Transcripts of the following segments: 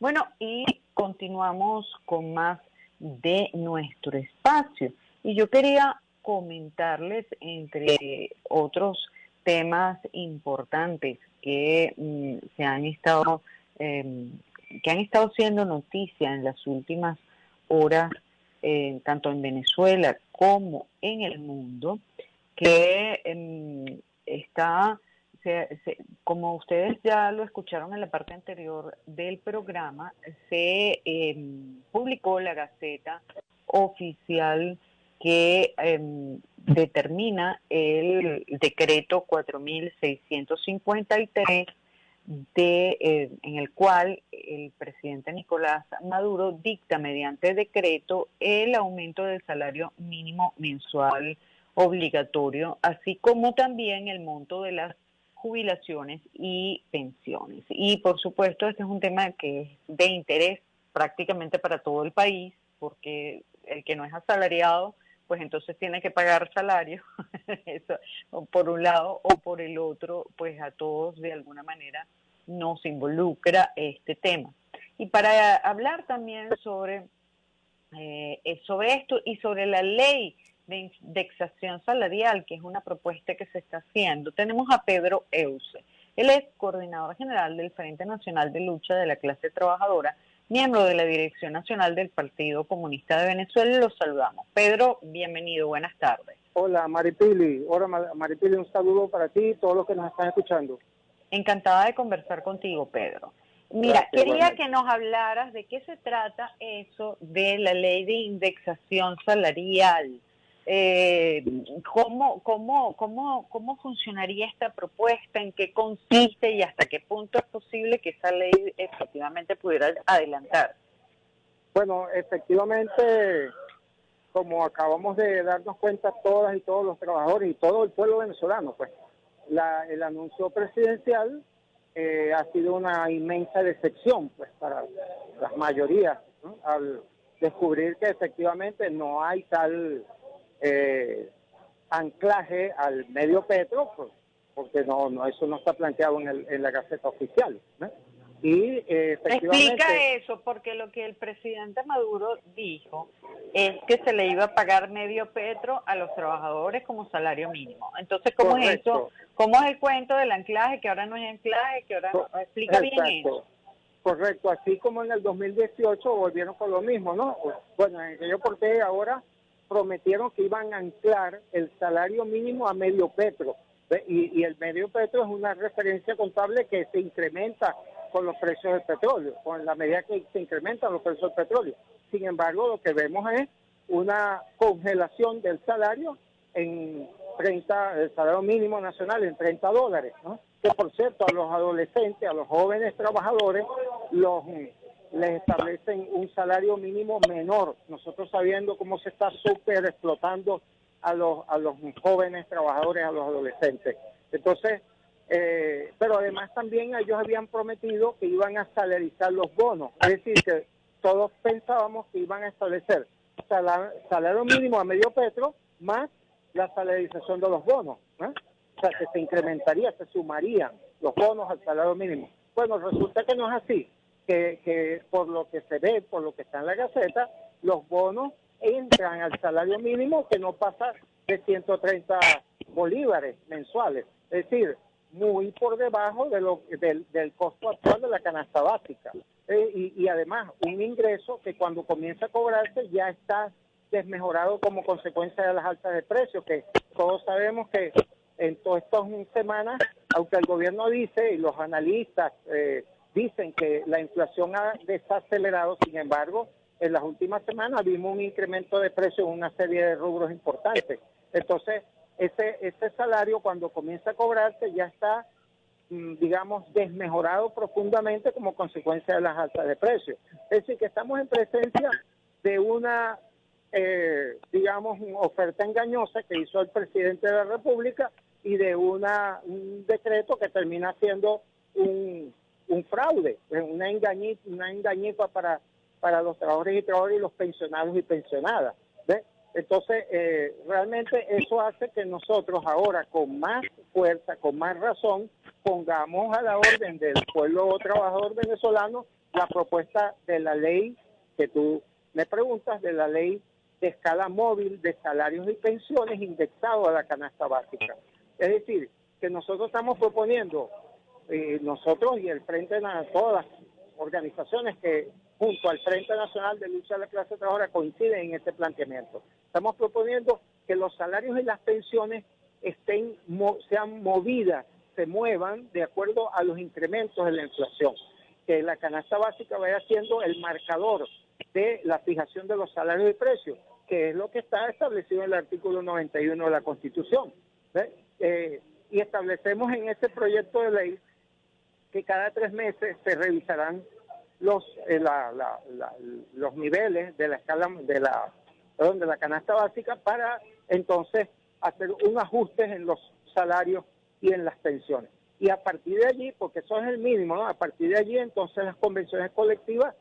Bueno, y continuamos con más de nuestro espacio. Y yo quería comentarles, entre otros temas importantes que se han estado, eh, que han estado siendo noticia en las últimas horas, tanto en Venezuela como en el mundo, que está como ustedes ya lo escucharon en la parte anterior del programa, se publicó la Gaceta Oficial que determina el decreto 4653 en el cual el presidente Nicolás Maduro dicta mediante decreto el aumento del salario mínimo mensual obligatorio, así como también el monto de las jubilaciones y pensiones. Y por supuesto, este es un tema que es de interés prácticamente para todo el país, porque el que no es asalariado, pues entonces tiene que pagar salario, eso, por un lado, o por el otro, pues a todos de alguna manera nos involucra este tema. Y para hablar también sobre esto y sobre la ley de indexación salarial, que es una propuesta que se está haciendo, tenemos a Pedro Euse. Él es coordinador general del Frente Nacional de Lucha de la Clase Trabajadora, miembro de la Dirección Nacional del Partido Comunista de Venezuela, y los saludamos. Pedro, bienvenido, buenas tardes. Hola Maripili, un saludo para ti y todos los que nos están escuchando. Encantada de conversar contigo, Pedro. Mira, quería que nos hablaras de qué se trata eso de la ley de indexación salarial. ¿Cómo funcionaría esta propuesta? ¿En qué consiste y hasta qué punto es posible que esa ley efectivamente pudiera adelantar? Bueno, efectivamente, como acabamos de darnos cuenta todas y todos los trabajadores y todo el pueblo venezolano, pues el anuncio presidencial ha sido una inmensa decepción pues para las mayorías, ¿no? Al descubrir que efectivamente no hay tal anclaje al medio petro, pues, porque no eso no está planteado en la Gaceta Oficial, ¿no? Y efectivamente... Explica eso, porque lo que el presidente Maduro dijo es que se le iba a pagar medio petro a los trabajadores como salario mínimo. Entonces, ¿cómo es eso? ¿Cómo es el cuento del anclaje, que ahora no es anclaje, que ahora no? Explica bien eso. Correcto, así como en el 2018 volvieron con lo mismo, ¿no? Bueno, en aquello porque ahora prometieron que iban a anclar el salario mínimo a medio petro, y el medio petro es una referencia contable que se incrementa con los precios del petróleo, con la medida que se incrementan los precios del petróleo. Sin embargo, lo que vemos es una congelación del salario el salario mínimo nacional en $30, ¿no? Que por cierto a los adolescentes, a los jóvenes trabajadores, les establecen un salario mínimo menor, nosotros sabiendo cómo se está súper explotando a los jóvenes trabajadores, a los adolescentes. Entonces, pero además también ellos habían prometido que iban a salarizar los bonos, es decir, que todos pensábamos que iban a establecer salario mínimo a medio petro más la salarización de los bonos, ¿no? O sea, que se incrementaría, se sumarían los bonos al salario mínimo. Bueno, resulta que no es así, que por lo que se ve, por lo que está en la Gaceta, los bonos entran al salario mínimo que no pasa de 130 bolívares mensuales, es decir, muy por debajo de del costo actual de la canasta básica. Y además, un ingreso que cuando comienza a cobrarse ya está desmejorado como consecuencia de las altas de precios, que todos sabemos que en todas estas semanas, aunque el gobierno dice y los analistas dicen que la inflación ha desacelerado, sin embargo, en las últimas semanas vimos un incremento de precios en una serie de rubros importantes. Entonces, ese salario cuando comienza a cobrarse ya está, digamos, desmejorado profundamente como consecuencia de las altas de precios. Es decir, que estamos en presencia de una, digamos, oferta engañosa que hizo el presidente de la República y de un decreto que termina siendo un fraude, una engañifa para los trabajadores y trabajadoras y los pensionados y pensionadas, ¿ves? Entonces, realmente eso hace que nosotros ahora con más fuerza, con más razón, pongamos a la orden del pueblo trabajador venezolano la propuesta de la ley que tú me preguntas, de la ley de escala móvil de salarios y pensiones indexado a la canasta básica. Es decir, que nosotros estamos proponiendo, nosotros y el Frente de todas las organizaciones que junto al Frente Nacional de Lucha de la Clase Trabajadora coinciden en este planteamiento. Estamos proponiendo que los salarios y las pensiones sean movidas, se muevan de acuerdo a los incrementos de la inflación, que la canasta básica vaya siendo el marcador de la fijación de los salarios y precios, que es lo que está establecido en el artículo 91 de la Constitución. Y establecemos en este proyecto de ley que cada 3 meses se revisarán los niveles de la escala de la canasta básica para entonces hacer un ajuste en los salarios y en las pensiones. Y a partir de allí, porque eso es el mínimo, ¿no? A partir de allí entonces las convenciones colectivas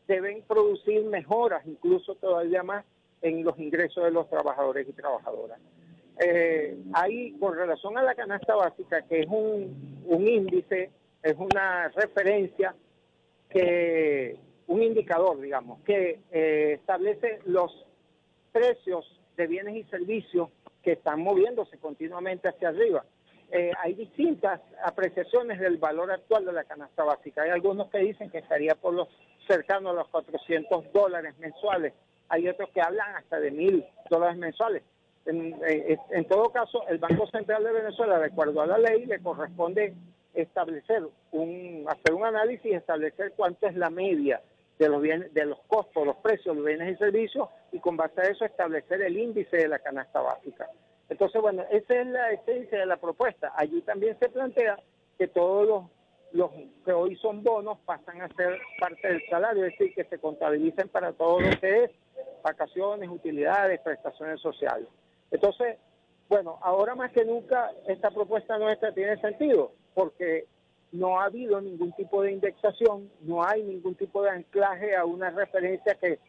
deben producir mejoras, incluso todavía más, en los ingresos de los trabajadores y trabajadoras. Ahí, con relación a la canasta básica, que es un índice, es una referencia, un indicador, digamos, que establece los precios de bienes y servicios que están moviéndose continuamente hacia arriba. Hay distintas apreciaciones del valor actual de la canasta básica. Hay algunos que dicen que estaría por los cercano a los $400 mensuales. Hay otros que hablan hasta de $1,000 mensuales. En todo caso, el Banco Central de Venezuela, de acuerdo a la ley, le corresponde hacer un análisis y establecer cuánto es la media de los bienes, de los costos, los precios, los bienes y servicios, y con base a eso establecer el índice de la canasta básica. Entonces, bueno, ese es la esencia de la propuesta. Allí también se plantea que todos los que hoy son bonos pasan a ser parte del salario, es decir, que se contabilicen para todo lo que es vacaciones, utilidades, prestaciones sociales. Entonces, bueno, ahora más que nunca esta propuesta nuestra tiene sentido, porque no ha habido ningún tipo de indexación, no hay ningún tipo de anclaje a una referencia que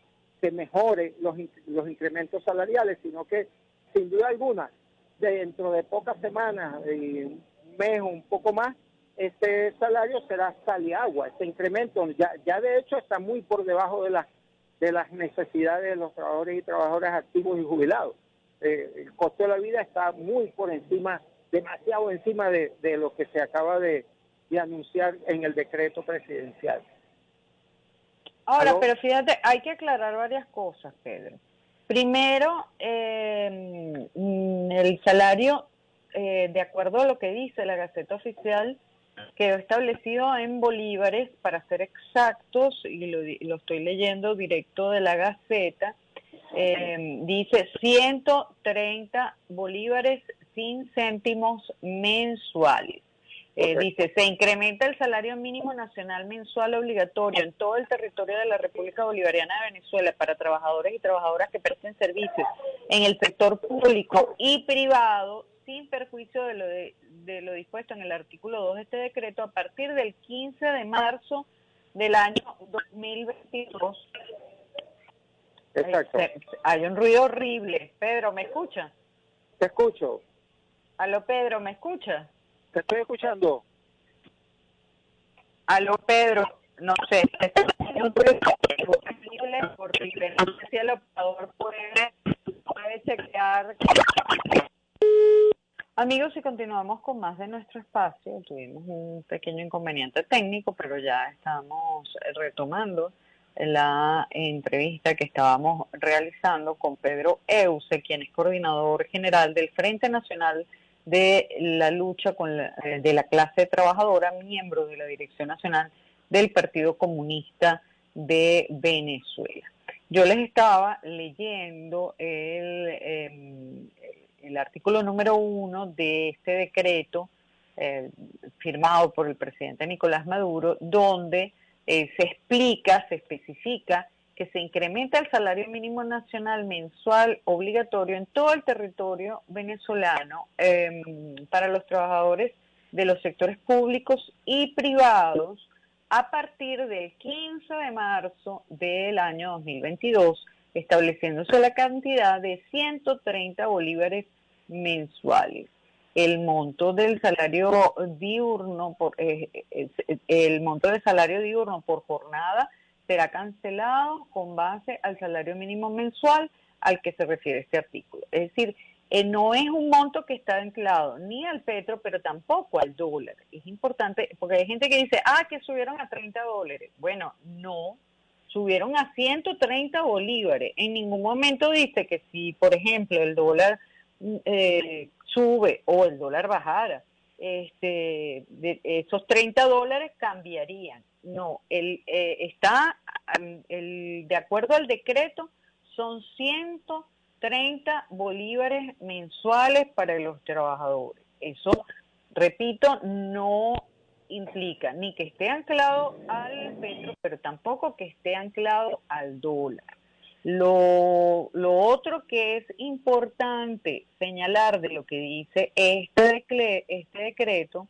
mejore los incrementos salariales, sino que, sin duda alguna, dentro de pocas semanas, un mes o un poco más, este salario será sal y agua. Este incremento ya de hecho está muy por debajo de las necesidades de los trabajadores y trabajadoras activos y jubilados. El costo de la vida está muy por encima, demasiado encima de lo que se acaba de anunciar en el decreto presidencial. Ahora, ¿Aló? pero fíjate, hay que aclarar varias cosas, Pedro. Primero, el salario, de acuerdo a lo que dice la Gaceta Oficial, quedó establecido en bolívares, para ser exactos, y lo estoy leyendo directo de la Gaceta, dice 130 bolívares sin céntimos mensuales. Dice, se incrementa el salario mínimo nacional mensual obligatorio en todo el territorio de la República Bolivariana de Venezuela para trabajadores y trabajadoras que presten servicios en el sector público y privado, sin perjuicio de lo dispuesto en el artículo 2 de este decreto, a partir del 15 de marzo del año 2022. Exacto. Hay un ruido horrible. Pedro, ¿me escucha? Te escucho. Aló, Pedro, ¿me escucha? Te estoy escuchando. Aló, Pedro, no sé, hay un ruido horrible, no sé si el operador puede chequear. Amigos, y continuamos con más de nuestro espacio. Tuvimos un pequeño inconveniente técnico, pero ya estamos retomando la entrevista que estábamos realizando con Pedro Euse, quien es coordinador general del Frente Nacional de la Lucha de la Clase Trabajadora, miembro de la Dirección Nacional del Partido Comunista de Venezuela. Yo les estaba leyendo el artículo número 1 de este decreto firmado por el presidente Nicolás Maduro, donde se especifica que se incrementa el salario mínimo nacional mensual obligatorio en todo el territorio venezolano para los trabajadores de los sectores públicos y privados a partir del 15 de marzo del año 2022, estableciéndose la cantidad de 130 bolívares mensuales. el monto del salario diurno el monto del salario diurno por jornada será cancelado con base al salario mínimo mensual al que se refiere este artículo. Es decir, no es un monto que está anclado ni al petro, pero tampoco al dólar. Es importante, porque hay gente que dice, que subieron a $30. Bueno, no, subieron a 130 bolívares. En ningún momento dice que si, por ejemplo, el dólar sube o el dólar bajara, esos $30 cambiarían. No, de acuerdo al decreto, son 130 bolívares mensuales para los trabajadores. Eso, repito, no implica ni que esté anclado al petro, pero tampoco que esté anclado al dólar. Lo otro que es importante señalar de lo que dice este decreto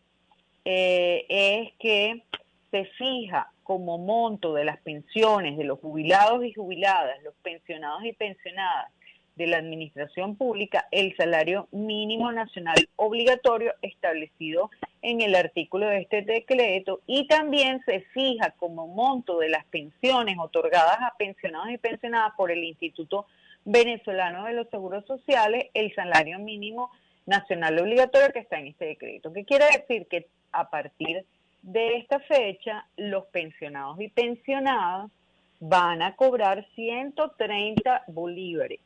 es que se fija como monto de las pensiones de los jubilados y jubiladas, los pensionados y pensionadas de la administración pública, el salario mínimo nacional obligatorio establecido en el artículo de este decreto, y también se fija como monto de las pensiones otorgadas a pensionados y pensionadas por el Instituto Venezolano de los Seguros Sociales, el salario mínimo nacional obligatorio que está en este decreto. ¿Qué quiere decir? Que a partir de esta fecha, los pensionados y pensionadas van a cobrar 130 bolívares.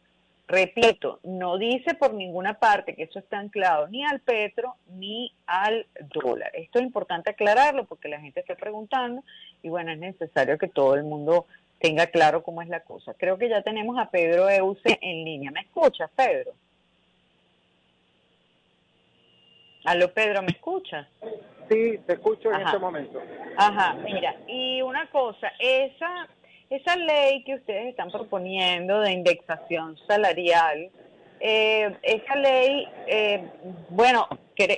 Repito, no dice por ninguna parte que eso está anclado ni al petro ni al dólar. Esto es importante aclararlo porque la gente está preguntando y bueno, es necesario que todo el mundo tenga claro cómo es la cosa. Creo que ya tenemos a Pedro Euse en línea. ¿Me escuchas, Pedro? Aló, Pedro, ¿me escuchas? Sí, te escucho en este momento. Mira, y una cosa, esa ley que ustedes están proponiendo de indexación salarial, esa ley, bueno,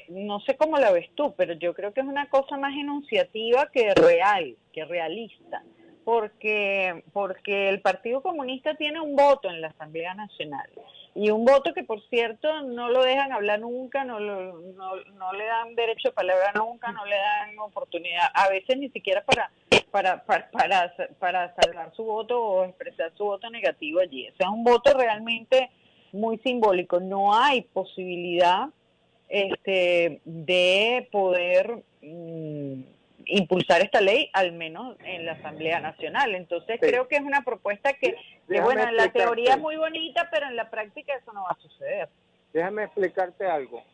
no sé cómo la ves tú, pero yo creo que es una cosa más enunciativa que real, que realista, porque el Partido Comunista tiene un voto en la Asamblea Nacional. Y un voto que, por cierto, no lo dejan hablar nunca, no le dan derecho de palabra nunca, no le dan oportunidad, a veces ni siquiera para salvar su voto o expresar su voto negativo allí. O sea, un voto realmente muy simbólico. No hay posibilidad de poder impulsar esta ley, al menos en la Asamblea Nacional. Entonces creo que es una propuesta que bueno, en la teoría es muy bonita, pero en la práctica eso no va a suceder. Déjame explicarte algo.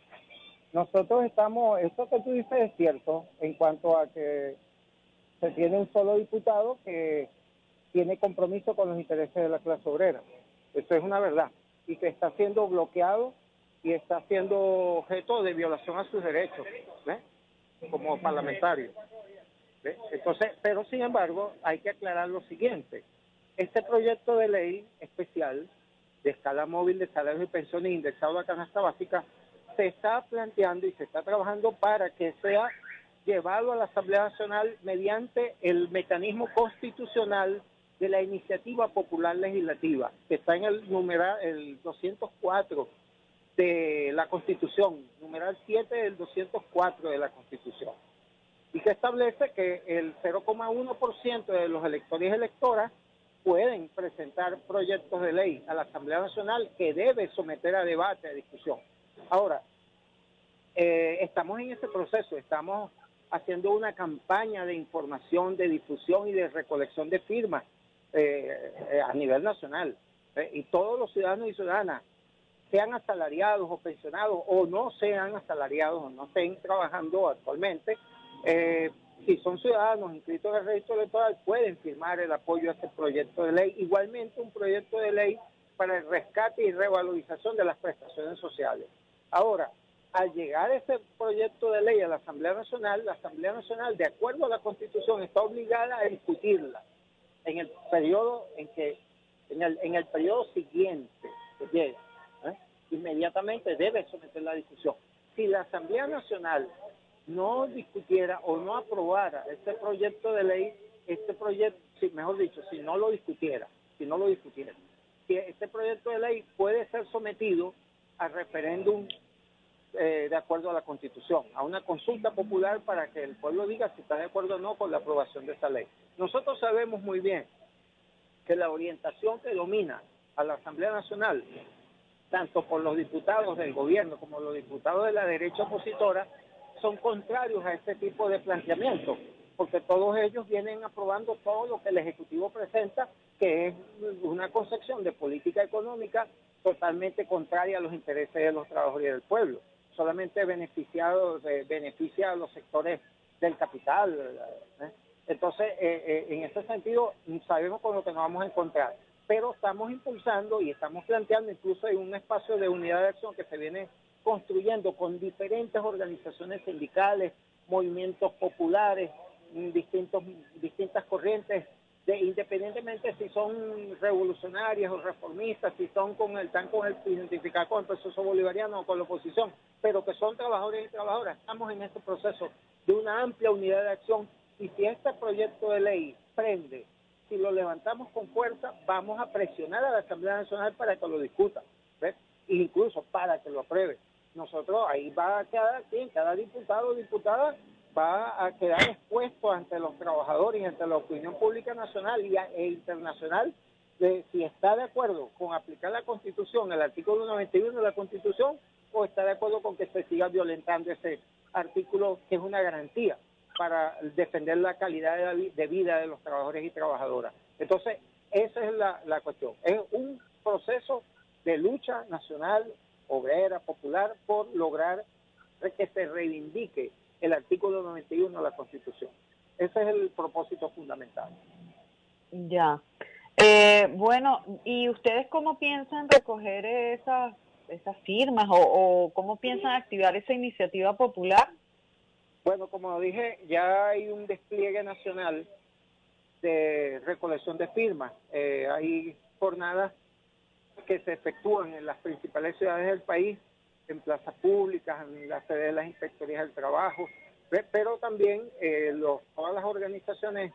Nosotros esto que tú dices es cierto en cuanto a que se tiene un solo diputado que tiene compromiso con los intereses de la clase obrera. Eso es una verdad. Y que está siendo bloqueado y está siendo objeto de violación a sus derechos, ¿ves? Como parlamentario. ¿Ves? Entonces, pero sin embargo, hay que aclarar lo siguiente. Este proyecto de ley especial de escala móvil de salarios y pensiones indexado a la canasta básica se está planteando y se está trabajando para que sea llevado a la Asamblea Nacional mediante el mecanismo constitucional de la iniciativa popular legislativa, que está en el 204 de la Constitución, numeral 7 del 204 de la Constitución, y que establece que el 0,1% de los electores y electoras pueden presentar proyectos de ley a la Asamblea Nacional que debe someter a debate, a discusión. Ahora, estamos en ese proceso, estamos haciendo una campaña de información, de difusión y de recolección de firmas a nivel nacional. Y todos los ciudadanos y ciudadanas, sean asalariados o pensionados o no sean asalariados o no estén trabajando actualmente, si son ciudadanos inscritos en el registro electoral, pueden firmar el apoyo a este proyecto de ley. Igualmente un proyecto de ley para el rescate y revalorización de las prestaciones sociales. Ahora, al llegar ese proyecto de ley a la Asamblea Nacional, de acuerdo a la Constitución, está obligada a discutirla en el periodo en el periodo siguiente que llega. Inmediatamente debe someter la discusión. Si la Asamblea Nacional no discutiera o no aprobara este proyecto de ley, si no lo discutiera, si este proyecto de ley puede ser sometido a referéndum de acuerdo a la Constitución, a una consulta popular para que el pueblo diga si está de acuerdo o no con la aprobación de esa ley. Nosotros sabemos muy bien que la orientación que domina a la Asamblea Nacional, tanto por los diputados del gobierno como los diputados de la derecha opositora, son contrarios a este tipo de planteamientos, porque todos ellos vienen aprobando todo lo que el Ejecutivo presenta, que es una concepción de política económica totalmente contraria a los intereses de los trabajadores y del pueblo. Solamente beneficia a los sectores del capital, ¿eh? Entonces, en ese sentido, sabemos con lo que nos vamos a encontrar, pero estamos impulsando y estamos planteando incluso en un espacio de unidad de acción que se viene construyendo con diferentes organizaciones sindicales, movimientos populares, distintas corrientes, independientemente si son revolucionarias o reformistas, si están identificados con el proceso bolivariano o con la oposición, pero que son trabajadores y trabajadoras. Estamos en este proceso de una amplia unidad de acción, y si este proyecto de ley prende, si lo levantamos con fuerza, vamos a presionar a la Asamblea Nacional para que lo discuta, ¿ves? E incluso para que lo apruebe. Nosotros ahí va a quedar, cada diputado o diputada va a quedar expuesto ante los trabajadores y ante la opinión pública nacional e internacional de si está de acuerdo con aplicar la Constitución, el artículo 91 de la Constitución, o está de acuerdo con que se siga violentando ese artículo que es una garantía para defender la calidad de vida de los trabajadores y trabajadoras. Entonces, esa es la cuestión. Es un proceso de lucha nacional, obrera, popular, por lograr que se reivindique el artículo 91 de la Constitución. Ese es el propósito fundamental. Ya. Bueno, ¿y ustedes cómo piensan recoger esas firmas o cómo piensan activar esa iniciativa popular? Bueno, como dije, ya hay un despliegue nacional de recolección de firmas. Hay jornadas que se efectúan en las principales ciudades del país, en plazas públicas, en las sedes de las inspectorías del trabajo, pero también todas las organizaciones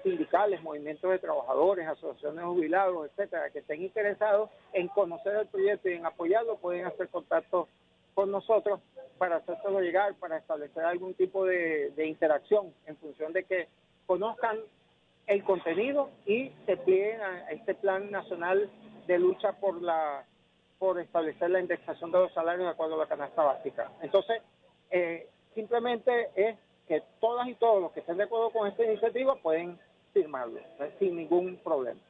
sindicales, movimientos de trabajadores, asociaciones de jubilados, etcétera, que estén interesados en conocer el proyecto y en apoyarlo, pueden hacer contacto con nosotros para hacérselo llegar, para establecer algún tipo de interacción en función de que conozcan el contenido y se plieguen a este plan nacional de lucha por establecer la indexación de los salarios de acuerdo a la canasta básica. Entonces, simplemente es que todas y todos los que estén de acuerdo con esta iniciativa pueden firmarlo, sin ningún problema.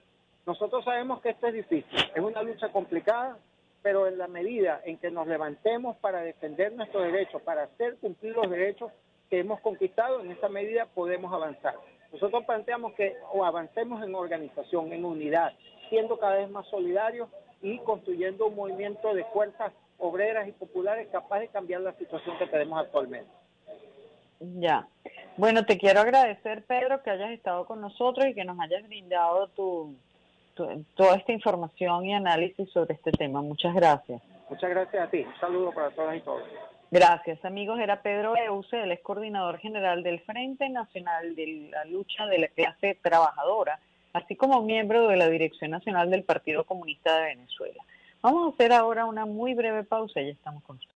Nosotros sabemos que esto es difícil, es una lucha complicada, pero en la medida en que nos levantemos para defender nuestros derechos, para hacer cumplir los derechos que hemos conquistado, en esa medida podemos avanzar. Nosotros planteamos que avancemos en organización, en unidad, siendo cada vez más solidarios y construyendo un movimiento de fuerzas obreras y populares capaz de cambiar la situación que tenemos actualmente. Ya. Bueno, te quiero agradecer, Pedro, que hayas estado con nosotros y que nos hayas brindado toda esta información y análisis sobre este tema. Muchas gracias. Muchas gracias a ti. Un saludo para todas y todos. Gracias, amigos. Era Pedro Euse, él es coordinador general del Frente Nacional de la Lucha de la Clase Trabajadora, así como miembro de la Dirección Nacional del Partido Comunista de Venezuela. Vamos a hacer ahora una muy breve pausa y ya estamos con ustedes.